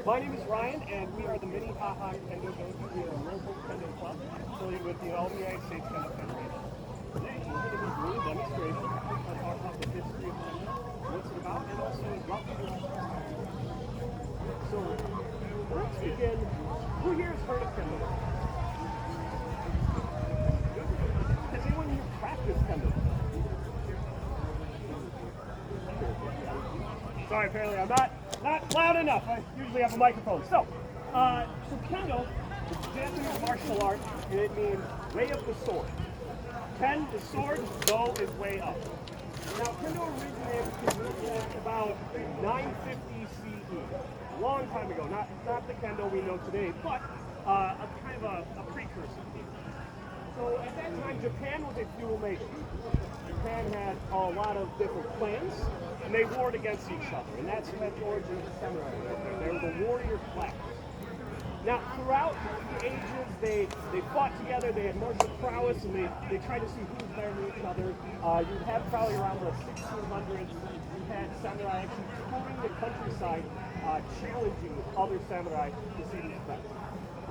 My name is Ryan, and we are the Minnehaha Kendo Dojo. We are a local Kendo club affiliated with the All-United States Kendo Federation. Today, we're going to be doing a demonstration to talk about the history of Kendo, what's it about, and also what we do. So, let's begin. Who here has heard of Kendo? Has anyone here practiced Kendo? Sorry, apparently I'm not loud enough. I usually have a microphone. So Kendo is Japanese martial art, and it means way up the sword. Ken, the sword, Do is way up. Now, Kendo originated about 950 CE, a long time ago. Not the Kendo we know today, but a kind of a precursor. So at that time, Japan was a feudal nation. Japan had a lot of different clans, and they warred against each other, and that's the origin of the samurai. They were the warrior class. Now, throughout the ages, they fought together, they had martial prowess, and they tried to see who was better than each other. You'd have probably around the 1600s, you had samurai actually touring the countryside, challenging other samurai to see who's best.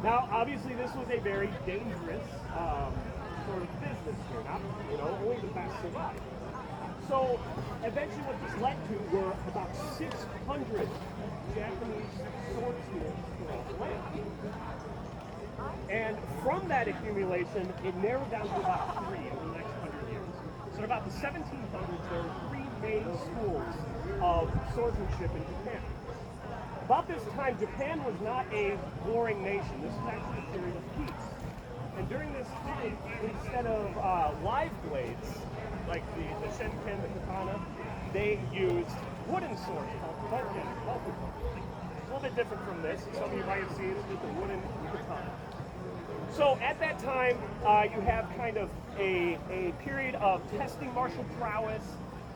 Now, obviously, this was a very dangerous sort of business here. Not, only the best survived. So, eventually, what this led to were about 600 Japanese swordsmiths throughout the land. And from that accumulation, it narrowed down to about 3 in the next 100 years. So, in about the 1700s, there were 3 main schools of swordsmanship in Japan. About this time, Japan was not a warring nation. This was actually a period of peace. And during this time, instead of live blades, like the shenken, the katana, they used wooden swords called bokken. It's a little bit different from this. Some of you might have seen it with the wooden katana. So at that time, you have kind of a period of testing martial prowess,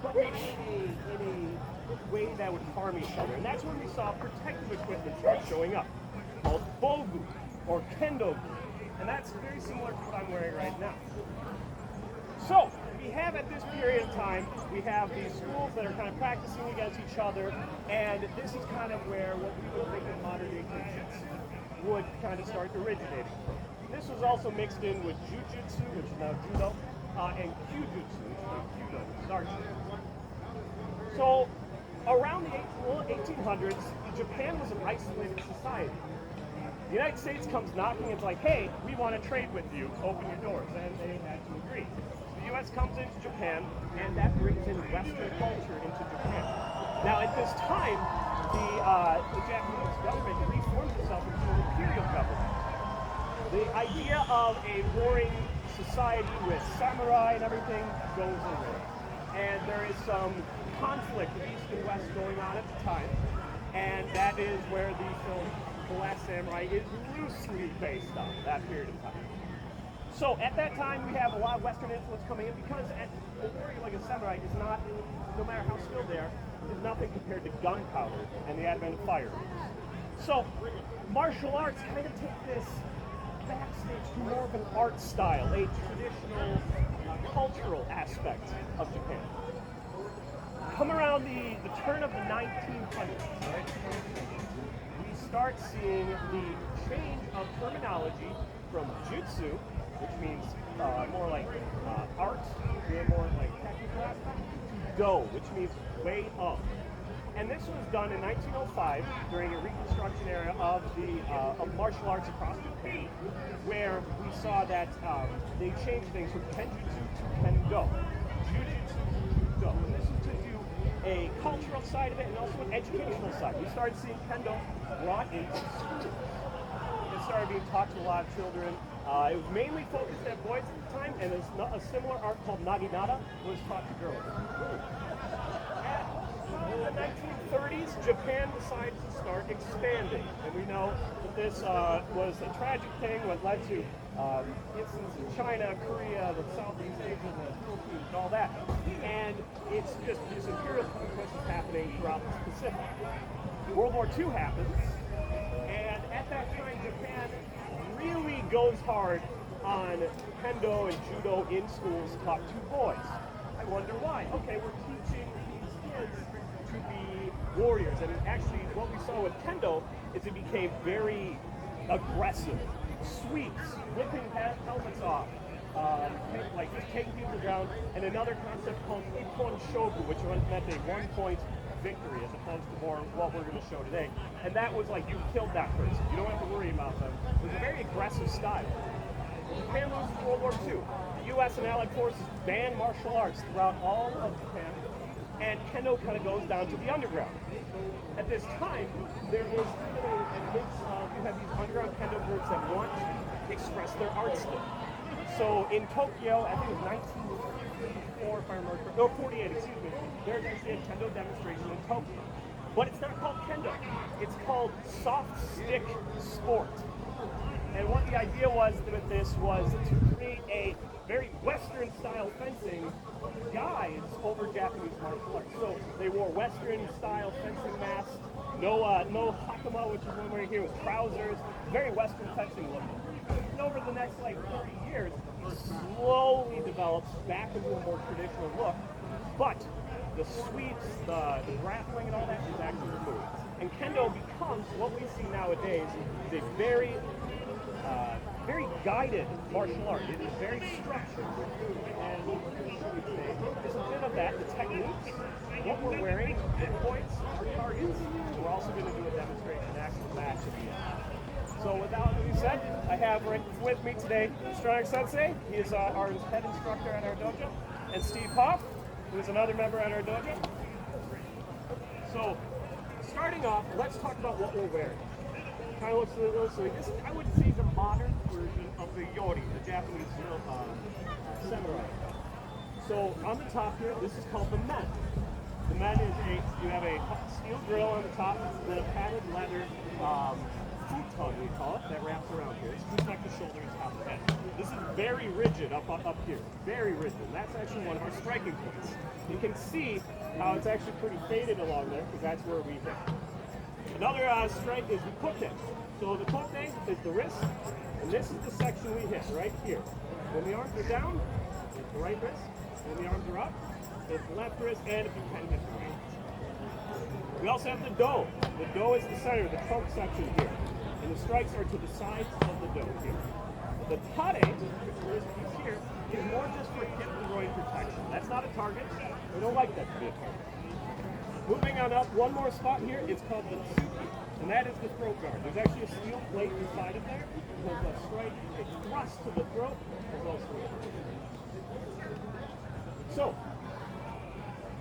but in a way that would harm each other. And that's when we saw protective equipment start showing up, called bogu, or kendo. And that's very similar to what I'm wearing right now. So, we have at this period of time, we have these schools that are kind of practicing against each other, and this is kind of where what we would think of modern day jiu-jitsu would kind of start originating from. This was also mixed in with jujutsu, which is now judo, and kyujutsu, which is now kyudo, which is archery. So, around the 1800s, Japan was an isolated society. The United States comes knocking, it's like, hey, we want to trade with you, open your doors, and they had to agree. The U.S. comes into Japan, and that brings in Western culture into Japan. Now, at this time, the Japanese government reformed itself into an imperial government. The idea of a warring society with samurai and everything goes away. And there is some conflict of East and West going on at the time, and that is where the film The Last Samurai is loosely based on that period of time. So at that time, we have a lot of Western influence coming in because the warrior like a samurai is not, no matter how skilled they are, is nothing compared to gunpowder and the advent of firearms. So martial arts kind of take this backstage to more of an art style, a traditional cultural aspect of Japan. Come around the turn of the 1900s, right? Start seeing the change of terminology from jutsu, which means more like art, more like technical aspect, to do, which means way up. And this was done in 1905 during a reconstruction era of martial arts across Japan, where we saw that they changed things from kenjutsu to kendo, jujutsu to judo. And this is to do a cultural side of it and also an educational side. We started seeing kendo brought into schools. It started being taught to a lot of children. It was mainly focused at boys at the time, and a similar art called naginata was taught to girls. In the 1930s, Japan decided to start expanding, and we know that this was a tragic thing, what led to incidents in China, Korea, the Southeast Asia, the Philippines, and all that. And it's just this imperial conquest is happening throughout the Pacific. World War II happens, and at that time, Japan really goes hard on Kendo and Judo in schools taught to boys. I wonder why. Okay, we're teaching these kids to be warriors. And actually, what we saw with Kendo is it became very aggressive. Sweeps, ripping helmets off, like just taking people down, and another concept called Ippon Shoku, which meant a 1-point victory as opposed to more what we're going to show today. And that was like you killed that person. You don't have to worry about them. It was a very aggressive style. Japan loses World War II. The U.S. and Allied forces banned martial arts throughout all of Japan, and Kendo kind of goes down to the underground. At this time, there is a mix of, you have these underground Kendo groups that want to express their art still. So in Tokyo, I think it was 1954, if I remember correctly, no, 48, excuse me, there's actually a Kendo demonstration in Tokyo. But it's not called Kendo, it's called soft stick sport. And what the idea was with this was to create a very Western style fencing guides over Japanese martial arts. So they wore Western style fencing masks, no hakama, which is one right here, with trousers, very Western fencing looking. And over the next like 30 years, it slowly develops back into a more traditional look, but the sweeps, the grappling and all that is actually removed. And Kendo becomes what we see nowadays is a very guided martial art. It is very structured. And there's a bit of that, the techniques, what we're wearing, the points, our targets. We're also going to do a demonstration actual match at the end. So without being said, I have right with me today Strong Sensei. He is our head instructor at our dojo. And Steve Hoff, who is another member at our dojo. So starting off, let's talk about what we're wearing. Kind of looks a little silly. This, I would say, is a modern version of the yori, the Japanese samurai. So on the top here, this is called the men. The men is you have a steel grill on the top, then a padded leather futon, we call it, that wraps around here. It's just like the shoulders off the head. This is very rigid up here, very rigid. And that's actually one of our striking points. You can see how it's actually pretty faded along there, because that's where we hit. Another strike is the kote. So the kote is the wrist, and this is the section we hit right here. When the arms are down, it's the right wrist. When the arms are up, it's the left wrist, and if you can, hit the right. We also have the do. The do is the center, the trunk section here. And the strikes are to the sides of the do here. The tare, which is piece here, is more just for hip and groin protection. That's not a target. We don't like that to be a target. Moving on up, one more spot here, it's called the tsuki, and that is the throat guard. There's actually a steel plate inside of there, because the strike is thrust to the throat, as well as to the throat. So,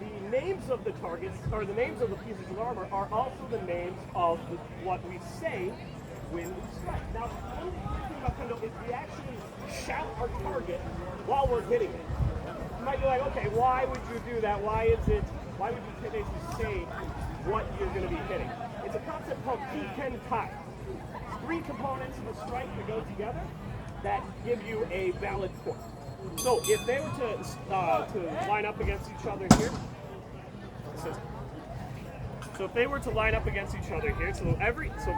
the names of the targets, or the names of the pieces of armor, are also the names of what we say when we strike. Now, one thing about Kendo is we actually shout our target while we're hitting it. You might be like, okay, why would you do that? Why would you basically say what you're going to be hitting? It's a concept called Kikentai. Three components of a strike that go together that give you a valid point. So if they were to line up against each other here, so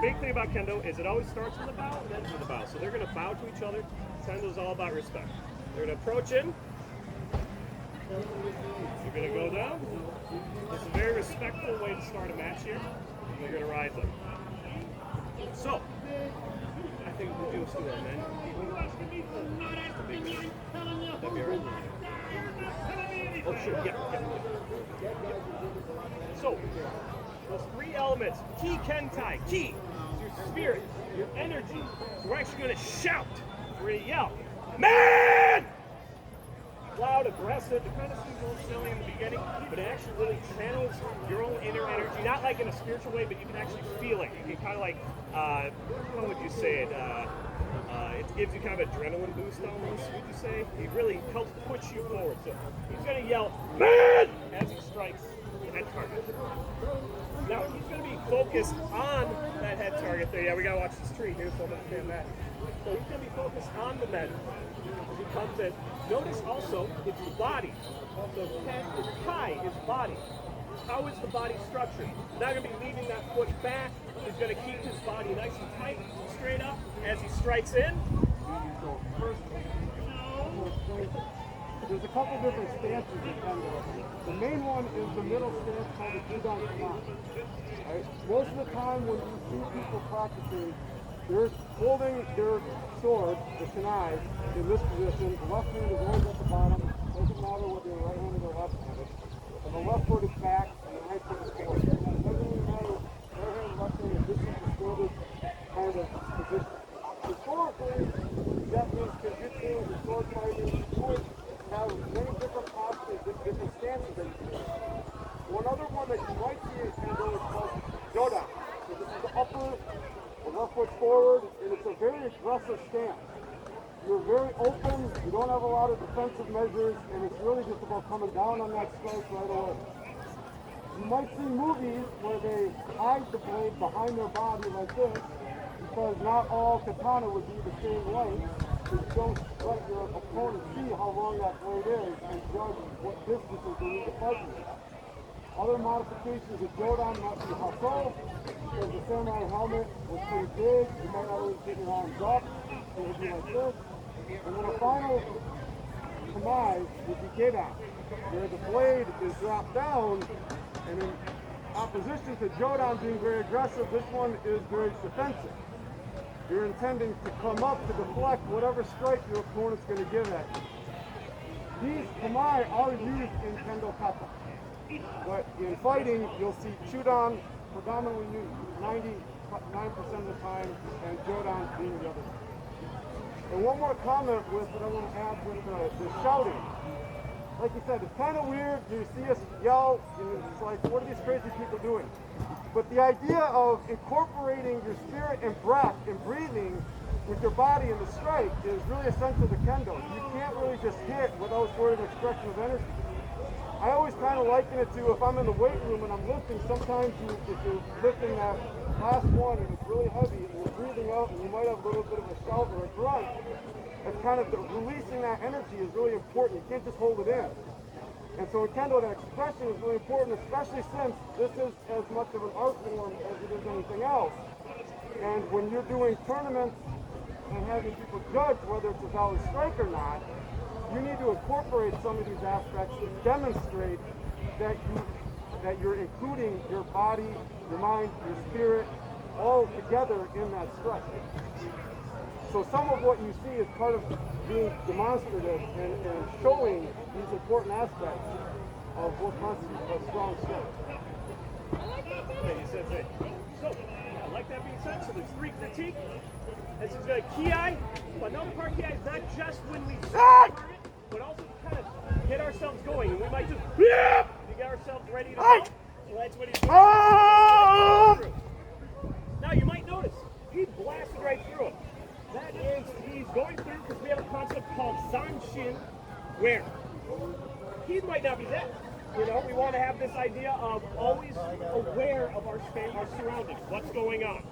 big thing about Kendo is it always starts with a bow and ends with a bow. So they're going to bow to each other. Kendo is all about respect. They're going to approach in. You're going to go down. It's a very respectful way to start a match here. You're going to ride them. So, I think we'll do some of that, man. That'd be alright. Oh, sure. Yeah. So, those three elements. Ki Kentai. Ki is your spirit, your energy. So we're actually going to shout. We're going to yell. Man! Loud, aggressive. It kind of seems a little silly in the beginning, but it actually really channels your own inner energy, not like in a spiritual way, but you can actually feel it. You can kind of like, how would you say it? It gives you kind of adrenaline boost almost, would you say? It really helps push you forward. So he's going to yell, man, as he strikes the head target. Now, he's going to be focused on that head target there. Yeah, we got to watch this tree here, so I'm going to stand back. So he's going to be focused on the men. He comes in. Notice also it's body. So Kai is body. How is the body structured? Not going to be leaving that foot back. He's going to keep his body nice and tight, straight up as he strikes in. there's a couple different stances in Kendo. The main one is the middle stance called the Judan Kanai. Right? Most of the time when you see people practicing, they're holding their sword, the kanai, in this position. The left hand is always at the bottom. Doesn't matter whether you're right-handed or left-handed. And the left foot is back, and the right foot is forward. It doesn't really matter right hand, left hand. This is the standard kind of position. Historically, Japanese Kenjutsu and sword fighting would have many different postures, different stances that you can do. One other one that you might see in Kendo is called Jodan. So this is the upper, the left foot forward, and it's a very aggressive stance. You're very open, you don't have a lot of defensive measures, and it's really just about coming down on that strike right away. You might see movies where they hide the blade behind their body like this, because not all katana would be the same length, so you don't let your opponent see how long that blade is and judge what distances they need to fight you. Other modifications of Jodan might be Hasso, because the samurai helmet was pretty big, you might not always get your arms up, so it would be like this. And then a final Kamai would be Gedan, where the blade is dropped down, and in opposition to Jodan being very aggressive, this one is very defensive. You're intending to come up to deflect whatever strike your opponent's going to give at you. These Kamai are used in Kendo Kata. But in fighting, you'll see Chudan predominantly used 99% of the time, and Jodan being the other. And one more comment with that I want to add with the shouting. Like you said, it's kind of weird. You see us yell, and it's like, what are these crazy people doing? But the idea of incorporating your spirit and breath and breathing with your body in the strike is really essential to Kendo. You can't really just hit without sort of expression of energy. I always kind of liken it to if I'm in the weight room and I'm lifting, sometimes if you're lifting that last one and it's really heavy and you're breathing out and you might have a little bit of a shout or a grunt, it's kind of releasing that energy is really important. You can't just hold it in. And so in Kendo, that expression is really important, especially since this is as much of an art form as it is anything else. And when you're doing tournaments and having people judge whether it's a valid strike or not, you need to incorporate some of these aspects to demonstrate that you're including your body, your mind, your spirit, all together in that strike. So some of what you see is part of being demonstrative and showing these important aspects of what constitutes a strong strike. So, like that being said, so there's three critique. This is a ki-ai, but another part of ki-ai is not just when we target, but also to kind of get ourselves going. And we might just to get ourselves ready to go. So that's what he's doing. Now you might notice, he blasted right through him. That is, he's going through because we have a concept called Zanshin, where he might not be dead. You know, we want to have this idea of always aware of our surroundings, what's going on.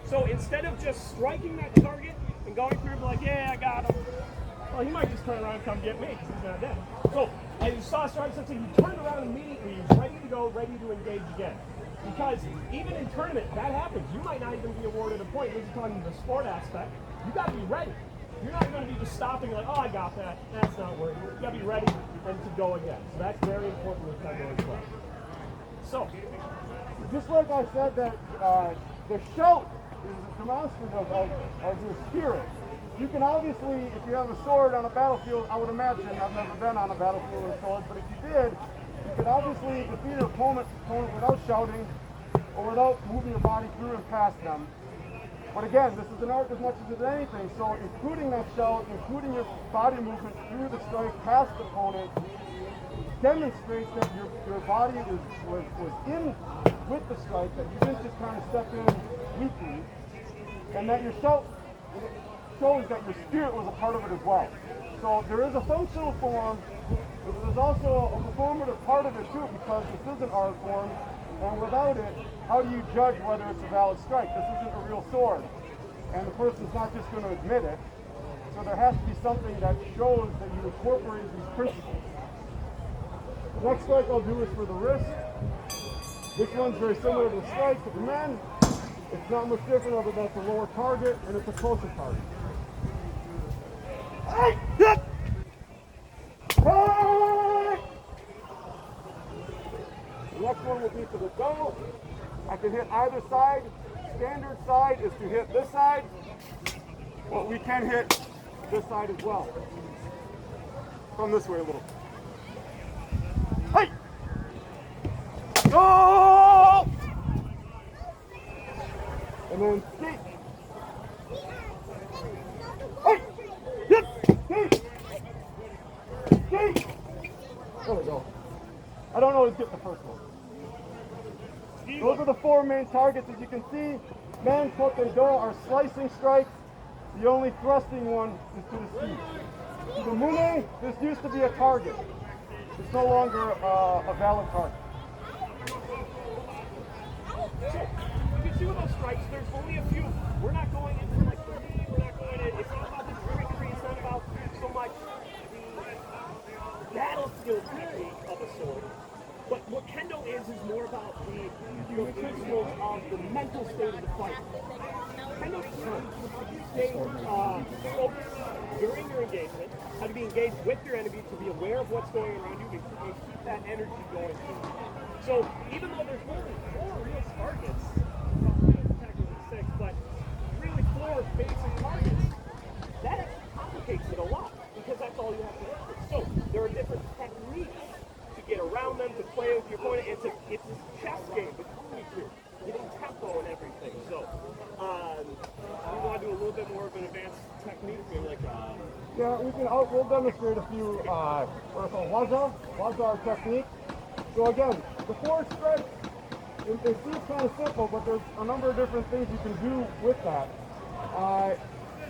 So instead of just striking that target and going through and like, yeah, I got him, well, he might just turn around and come get me because he's not dead. So as you saw strike something, he turned around immediately, he's ready to go, ready to engage again. Because even in tournament, that happens. You might not even be awarded a point. This is talking the sport aspect. You got to be ready. You're not going to be just stopping like, oh, I got that. That's not working. You got to be ready and to go again. So that's very important with Kendo as well. So, just like I said, that the shout is demonstrative of your spirit. You can obviously, if you have a sword on a battlefield, I would imagine, I've never been on a battlefield with a sword, but if you did, you could obviously defeat your opponent without shouting or without moving your body through and past them. But again, this is an art as much as it's anything, so including that shout, including your body movement through the strike past the opponent, demonstrates that your body was in with the strike, that you didn't just kind of step in weakly, and that your shout shows that your spirit was a part of it as well. So there is a functional form, but there's also a performative part of it too, because this is an art form, and without it, how do you judge whether it's a valid strike? This isn't a real sword, and the person's not just going to admit it. So there has to be something that shows that you incorporated these principles. The next strike I'll do is for the wrist. This one's very similar to the strike, but the men, it's not much different other than it's a lower target and it's a closer target. Hey! next one will be to the do. I can hit either side. Standard side is to hit this side, but we can hit this side as well. Come this way a little. Hey! Go! And then skate. Hey! Hit! Skate! Skate! There we go. I don't always get the first one. Those are the four main targets. As you can see, man, hook, and do are slicing strikes. The only thrusting one is to the ski. To the mune, this used to be a target. It's no longer a valid target. So, you can see with those strikes, there's only a few. We're not going into like the knee, we're not going in, it's not about the trickery, it's not about so much the battle skill technique of a sword. But what Kendo is more about the principles of the mental state of the fighter. Kendo's term is to stay focused during your engagement, how to be engaged with your enemy, to be aware of what's going around you, and keep that energy going through. So even though there's only four real targets, technically six, but really four basic targets, that complicates it a lot because that's all you have to work with. So there are different techniques to get around them, to play with your opponent. It's a chess game between you two, getting tempo and everything. So we want to do a little bit more of an advanced technique, maybe like Yeah, we'll demonstrate a few waza technique. So again, the four strikes, it seems kind of simple, but there's a number of different things you can do with that.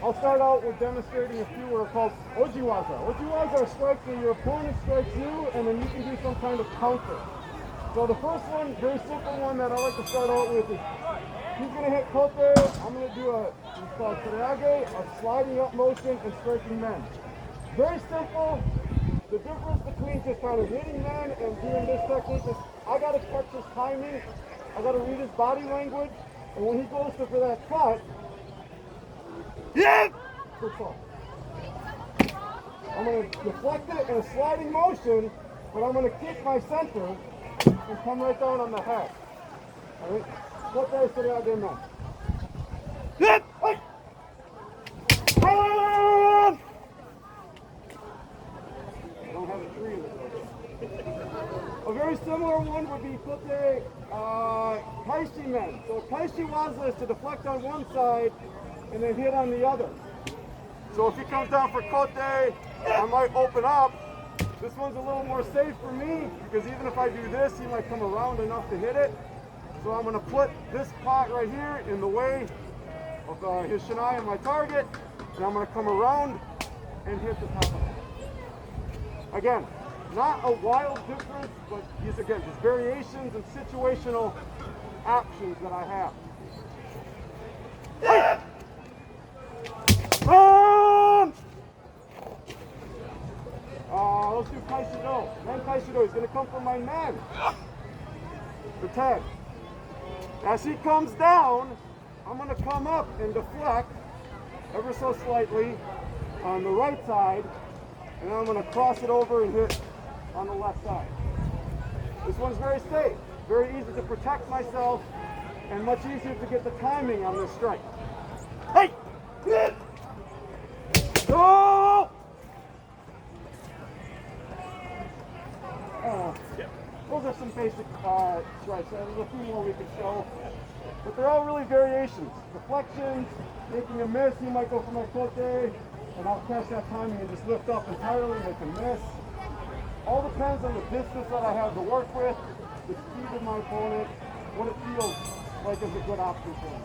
I'll start out with demonstrating a few what are called ojiwaza. Ojiwaza are strikes where your opponent strikes you, and then you can do some kind of counter. So the first one, very simple one that I like to start out with is, he's going to hit kote, I'm going to do it's called tsureage, a sliding up motion and striking men. Very simple. The difference between just kind of hitting men and doing this technique is I got to catch his timing, I got to read his body language, and when he goes for that cut, yeah! Good fall. I'm going to deflect it in a sliding motion, but I'm going to kick my center and come right down on the head. Alright? Kote tsureage men. Hit! Hey! I don't have a tree in this. A very similar one would be kote kaishi men. So kaishi waza is to deflect on one side and then hit on the other. So if he comes down for kote, I might open up. This one's a little more safe for me because even if I do this, he might come around enough to hit it. So I'm going to put this pot right here in the way of his shinai and my target, and I'm going to come around and hit the top of it. Again, not a wild difference, but just variations and situational options that I have. Let's do kaishido. Man kaishido. He's going to come for my man. For 10. As he comes down, I'm going to come up and deflect ever so slightly on the right side, and then I'm going to cross it over and hit on the left side. This one's very safe, very easy to protect myself, and much easier to get the timing on this strike. Hey! Hit! Go! Those are some basic strikes. There's a few more we could show, but they're all really variations. Deflections, making a miss, he might go for my kote, and I'll catch that timing and just lift up entirely, make a miss. All depends on the distance that I have to work with, the speed of my opponent, what it feels like is a good option for me.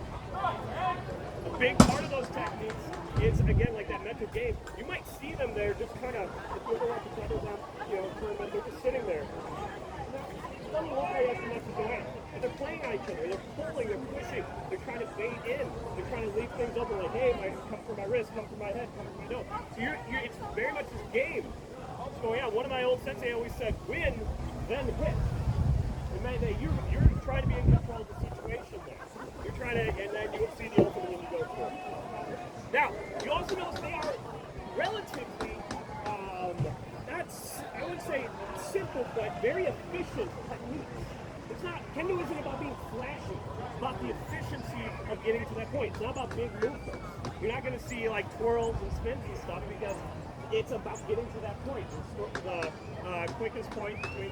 A big part of those techniques is, again, like that mental game. You might see them there just kind of, if you ever watch the brothers on, tournament, they're just sitting there. It doesn't look like as much as they are. And they're playing on each other, they're pulling, they're pushing, they're trying to bait in, they're trying to leave things open like, hey, come for my wrist, come for my head, come for my nose. So it's very much this game. So yeah, one of my old sensei always said, win, then hit. You're trying to be in control of the situation there. You're trying to, and then you'll see the ultimate when you go for it. Now, you also notice they are relatively, I would say simple, but very efficient techniques. The getting to that point. It's not about big movements. You're not going to see like twirls and spins and stuff because it's about getting to that point. The quickest point between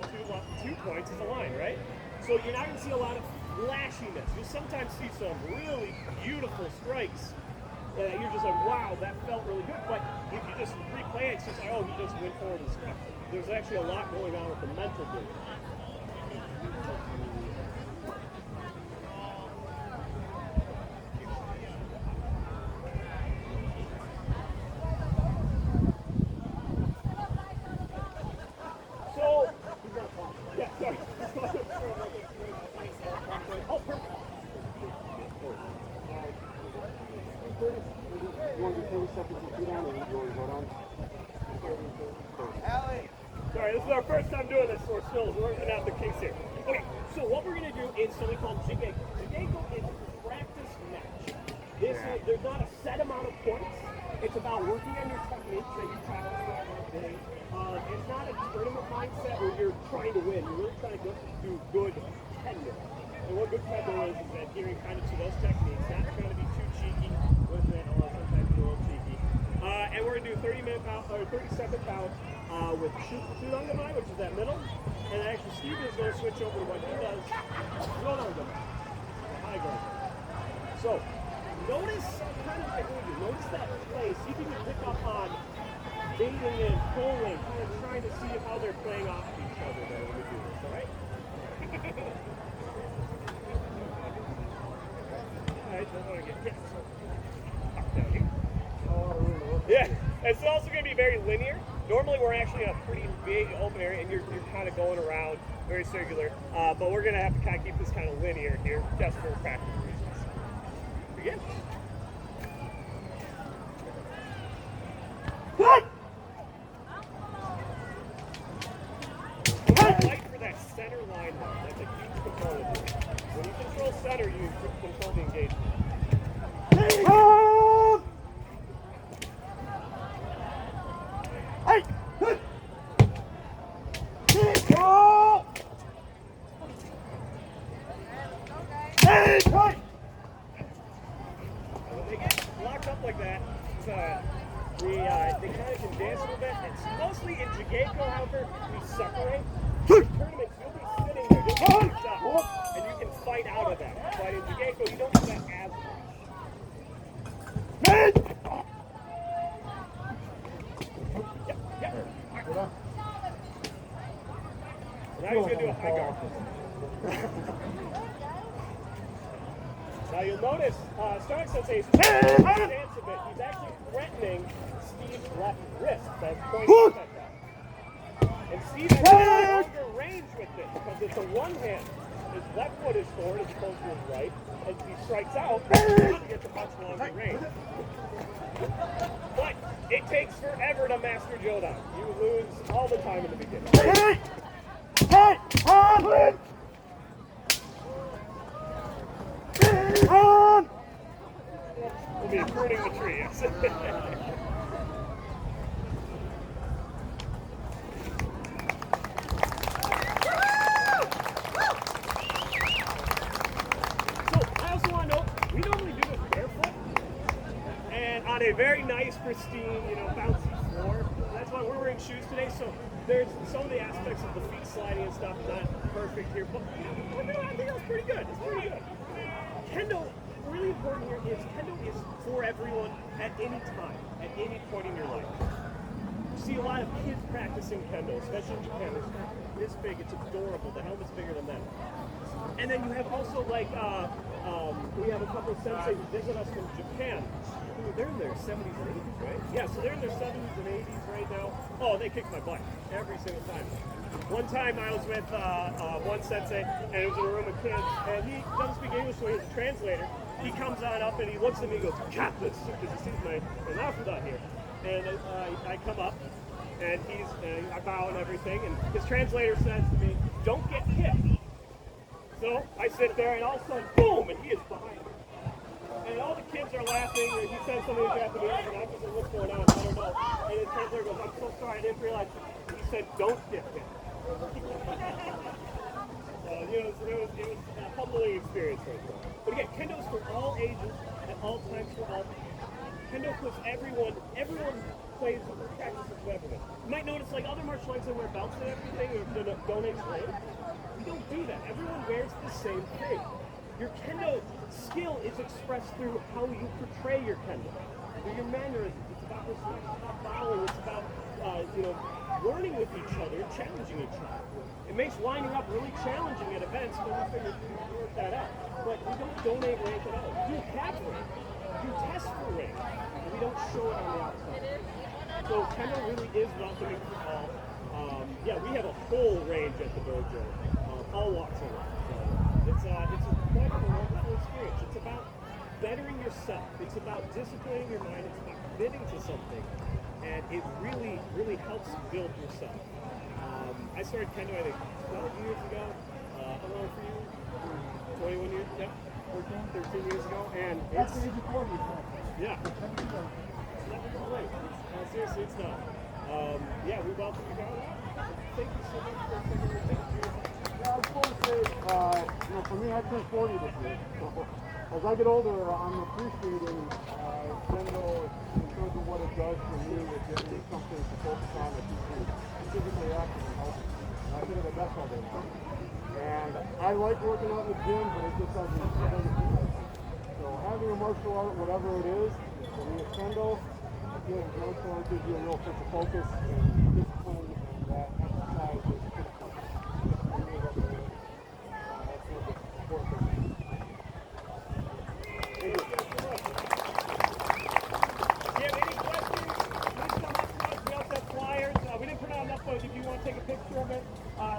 two points is a line, right? So you're not going to see a lot of flashiness. You'll sometimes see some really beautiful strikes. You're just like, wow, that felt really good. But if you just replay it, it's just like, oh, he just went forward and struck. There's actually a lot going on with the mental game. So, yeah, sorry. Oh, perfect. You want to do 30 seconds and 2 down, or you want to go down? Sorry, this is our first time doing this, so we're still working out the kinks here. Okay, so what we're going to do is something called Jigeko. Jigeko is a practice match. There's not a set amount of points. It's about working on your techniques that you practice throughout the day. It's not a tournament mindset where you're trying to win. You're really trying to do good kendo. And what good kendo is adhering kind of to those techniques, not trying to be too cheeky with it, or sometimes a little cheeky. And we're going to do 30-second bouts with Chudangamai, which is that middle. And actually, Steve is going to switch over to what he does, Yodangamai, high guard. So, notice kind of like notice that play. See if you can pick up on baiting and pulling, kind of trying to see how they're playing off each other there when we do this, all right? Alright, don't want to get hit. Tuck down here. Yeah, it's also going to be very linear. Normally we're actually in a pretty big open area and you're kind of going around, very circular. But we're going to have to kind of keep this kind of linear here, just for practical reasons. Begin. Fight for that center line though. That's a huge component. When you control center, you control the engagement. When they get locked up like that, they kind of can dance a little bit. It's mostly in Jigeko, however, we separate. In tournaments, you'll be sitting there just locked up, and you can fight out of that. But in Jigeko, you don't do that as much. Yep. Right. Now he's going to do a high guard. Now you'll notice, Stark Sensei is stance a bit. He's actually threatening Steve's left wrist by pointing at that. And Steve has a longer range with this because it's a one hand. His left foot is forward as opposed to his right. As he strikes out, he gets a much longer range. But it takes forever to master Jodan. You lose all the time in the beginning. We'll be pruning the tree, yes. On a very nice, pristine, bouncy floor. That's why we're wearing shoes today. So there's some of the aspects of the feet sliding and stuff not perfect here, but I think that's pretty good. It's pretty good. Kendo, really important here is Kendo is for everyone at any time, at any point in your life. You see a lot of kids practicing Kendo, especially in Japan. It's this big, it's adorable. The helmet's bigger than them. And then you have also we have a couple of sensei who visit us from Japan. They're in their 70s and 80s, right? Yeah, so they're in their 70s and 80s right now. Oh, they kick my butt every single time. One time I was with one sensei, and it was in a room of kids, and he doesn't speak English, so he's a translator. He comes on up and he looks at me and goes, "Got this," because he sees my alphabet here. And I come up, and I bow and everything, and his translator says to me, "Don't get hit." So I sit there, and all of a sudden, boom, and he is behind me. And all the kids are laughing, and he says something in Japanese, and I just said, "What's going on?" I don't know. And his translator goes, "I'm so sorry, I didn't realize." He said, "Don't get hit." So, it was a humbling experience right there. But again, Kendo's for all ages, at all times, for all people. Kendo puts everyone plays practices with everyone. You might notice like other martial arts, they wear belts and everything, or donate blade. You don't do that. Everyone wears the same thing. Your Kendo skill is expressed through how you portray your Kendo. Through your mannerisms. It's about respect, it's about following, it's about learning with each other, challenging each other. It makes lining up really challenging at events, but we figured we'd work that out. But we don't donate rank at all. We do have rank. We do test for rank. And we don't show it on the outside. So Kendo really is welcoming for all. Yeah, we have a whole range at the dojo. All walks of life. So it's a wonderful, wonderful experience. It's about bettering yourself. It's about disciplining your mind. It's about committing to something. And it really, really helps build yourself. I started Kendo, I think, 12 years ago. How long for you? 21 years? Yep. 13 years ago. And That's it's... the age of 40. Yeah. It's never too late. Seriously, it's not. Yeah, we welcome you guys. Thank you so much for taking the time. Yeah, I was going to say, for me, I turned 40 this year. So as I get older, I'm appreciating Kendo in terms of what it does for me with giving me something to focus on that keeps me physically active and healthy. And I feel the best all day long. And I like working out in the gym, but it just doesn't do it. So having a martial art, whatever it is, for me it's Kendo. I feel like martial art gives you a real sense of focus and discipline, and that exercise is critical. If you want to take a picture of it,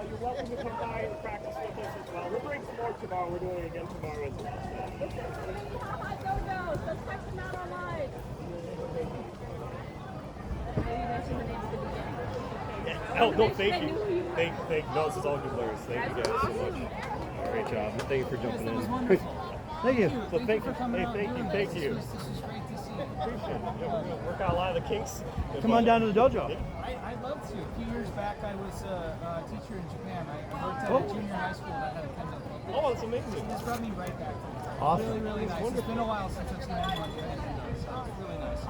you're welcome to come by and practice with us as well. We'll bring some more tomorrow. We're doing it again tomorrow as well. Hot dojos. Let's check them out online. You mentioned the names at the beginning. Oh, no, thank you. No, this is all good, Larry. Thank you guys so much. Great job. Thank you for jumping in. Thank you. So thank you. Hey, thank you. This is great to see. Appreciate it. Yeah, we're going to work out a lot of the kinks. Come on down to the dojo. I'd love to. A few years back, I was a teacher in Japan. I worked at a junior high school that had a Kendo club. Oh, that's amazing. This brought me right back to it. Awesome. Really, really nice. It's been a while since I've seen anyone do anything else, so it's really nice.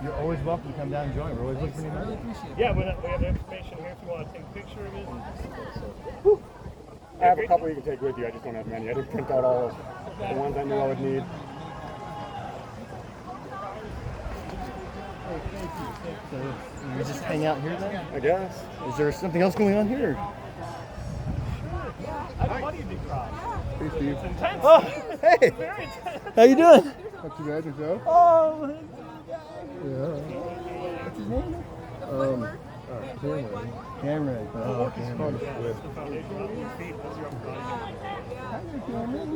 You're always welcome to come down and join. We're always looking for new I really members. appreciate it. Yeah, we have information here if you want to take a picture of it. I have a couple you can take with you. I just don't have many. I didn't print out all of the ones I knew I would need. So you just hang out here then? I guess. Is there something else going on here? I have money to cry. Hey, Steve. It's intense. Oh, hey! Very intense. How you doing? Not too bad, yourself? Oh, Yeah. what's his name? Cameron. Cameron. Oh, Cameron. That's the foundation of your feet. That's your upper body. Hi, Cameron.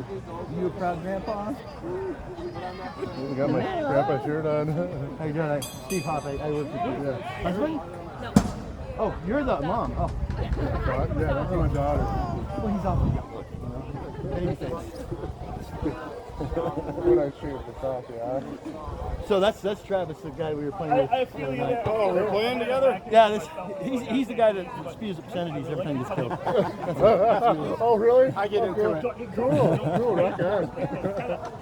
You a proud grandpa? I got my grandpa shirt on. How you doing? Steve Hoff, I work with you. Yeah. Husband? No. Oh, you're the mom. Oh. Yeah, that's my daughter. Well, he's awfully young. Baby face. When I shoot the top, yeah. So that's Travis, the guy we were playing with. I feel you there. Oh, we're playing together? Yeah, he's the guy that spews obscenities every time he gets killed. Oh, really? I get into it. Cool. Cool. Okay.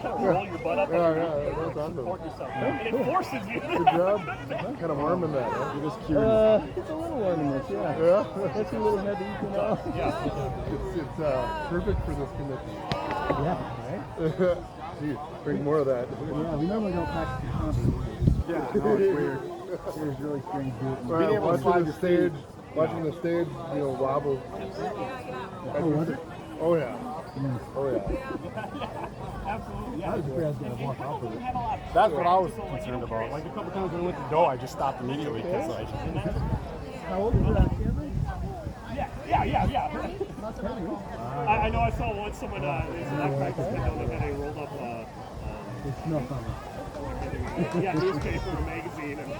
Kind of roll your butt up. Yeah, that's awesome. Support yourself. And it forces you. Good job. Kind of warm in that, huh? You're just curious. It's a little warm in this, yeah. Yeah? That's a little heavy, you know. It's perfect for this commitment. Yeah, right? Gee, bring more of that. Yeah, we normally don't practice in company. Yeah, no, it's weird. It was really strange doing Being able to watching the stage, wobble. Oh, was it? Oh yeah. Oh yeah. Absolutely. I was afraid I was going to walk off of it. That's what I was concerned about. Like a couple times when I went to go, I just stopped immediately because like. How old is that, Cameron? Yeah. I know I saw once someone, there's an practice Kendo that they rolled up It's no fun. newspaper and magazine. And